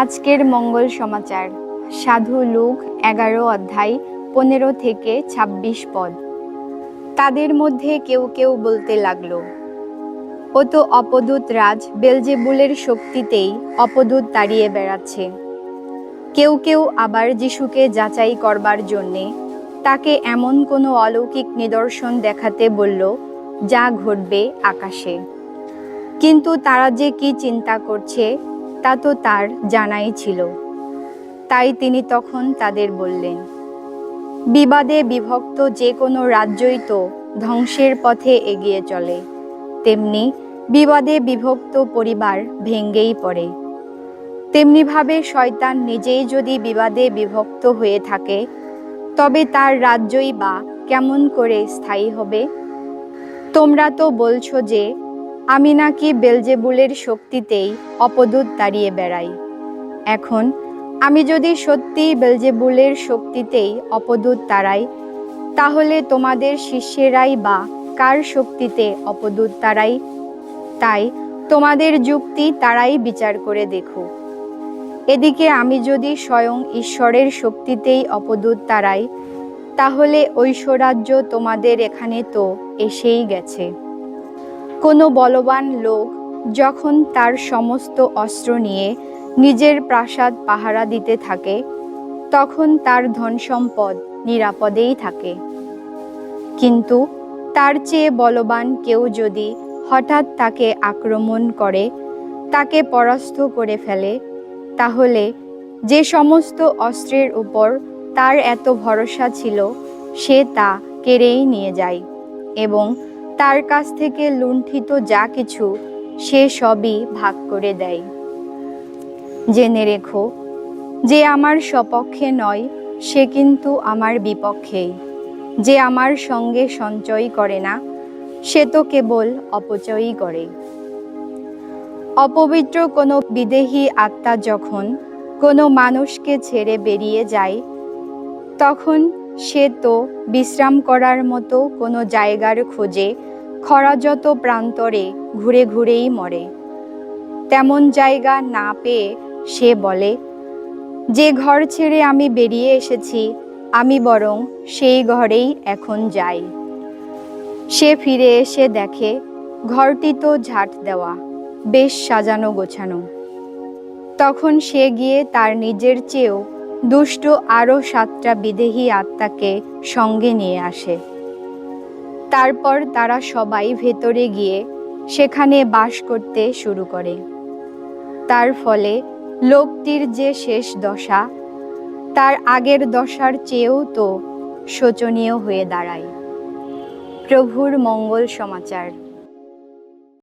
আজকের মঙ্গল সমাচার। সাধু লুক 11 অধ্যায় 15 থেকে 26 পদ। তাদের মধ্যে কেউ কেউ বলতে লাগলো, ও তো অপদূত রাজ বেলজেবুলের শক্তিতেই অপদূত তাড়িয়ে বেড়াচ্ছে। কেউ কেউ আবার যিশুকে যাচাই করবার জন্যে তাকে এমন কোনো অলৌকিক নিদর্শন দেখাতে বলল যা ঘটবে আকাশে। কিন্তু তারা যে কি চিন্তা করছে তা তো তার জানাই ছিল। তাই তিনি তখন তাদের বললেন, বিবাদে বিভক্ত যে কোনো রাজ্যই তো ধ্বংসের পথে এগিয়ে চলে, তেমনি বিবাদে বিভক্ত পরিবার ভেঙ্গেই পড়ে। তেমনিভাবে শয়তান নিজেই যদি বিবাদে বিভক্ত হয়ে থাকে, তবে তার রাজ্যই বা কেমন করে স্থায়ী হবে? তোমরা তো বলছো যে আমি নাকি বেলজেবুলের শক্তিতেই অপদূত তাড়িয়ে বেড়াই। এখন আমি যদি সত্যিই বেলজেবুলের শক্তিতেই অপদূত তাড়াই, তাহলে তোমাদের শিষ্যেরাই বা কার শক্তিতে অপদূত তাড়াই? তাই তোমাদের যুক্তি তারাই বিচার করে দেখো। এদিকে আমি যদি স্বয়ং ঈশ্বরের শক্তিতেই অপদূত তাড়াই, তাহলে ঐশ্বরাজ্য তোমাদের এখানে তো এসেই গেছে। কোনো বলবান লোক যখন তার সমস্ত অস্ত্র নিয়ে নিজের প্রাসাদ পাহারা দিতে থাকে, তখন তার ধন সম্পদ নিরাপদেই থাকে। কিন্তু তার চেয়ে বলবান কেউ যদি হঠাৎ তাকে আক্রমণ করে তাকে পরাস্ত করে ফেলে, তাহলে যে সমস্ত অস্ত্রের উপর তার এত ভরসা ছিল সে তা কেড়েই নিয়ে যায়, এবং তার কাছ থেকে লুণ্ঠিত যা কিছু সে সবই ভাগ করে দেয়। জেনে রেখো, যে আমার সপক্ষে নয় সে কিন্তু আমার বিপক্ষেই। যে আমার সঙ্গে সঞ্চয় করে না সে তো কেবল অপচয়ই করে। অপবিত্র কোনো বিদেহী আত্মা যখন কোনো মানুষকে ছেড়ে বেরিয়ে যায়, তখন সে তো বিশ্রাম করার মতো কোনো জায়গার খোঁজে খরাযত প্রান্তরে ঘুরে ঘুরেই মরে। তেমন জায়গা না পেয়ে সে বলে, যে ঘর ছেড়ে আমি বেরিয়ে এসেছি আমি বরং সেই ঘরেই এখন যাই। সে ফিরে এসে দেখে ঘরটি তো ঝাঁট দেওয়া, বেশ সাজানো গোছানো। তখন সে গিয়ে তার নিজের চেয়েও দুষ্ট আরও 7টা বিদেহী আত্মাকে সঙ্গে নিয়ে আসে। তারপর তারা সবাই ভেতরে গিয়ে সেখানে বাস করতে শুরু করে। তার ফলে লোকটির যে শেষ দশা তার আগের দশার চেয়েও তো শোচনীয় হয়ে দাঁড়ায়। প্রভুর মঙ্গল সমাচার।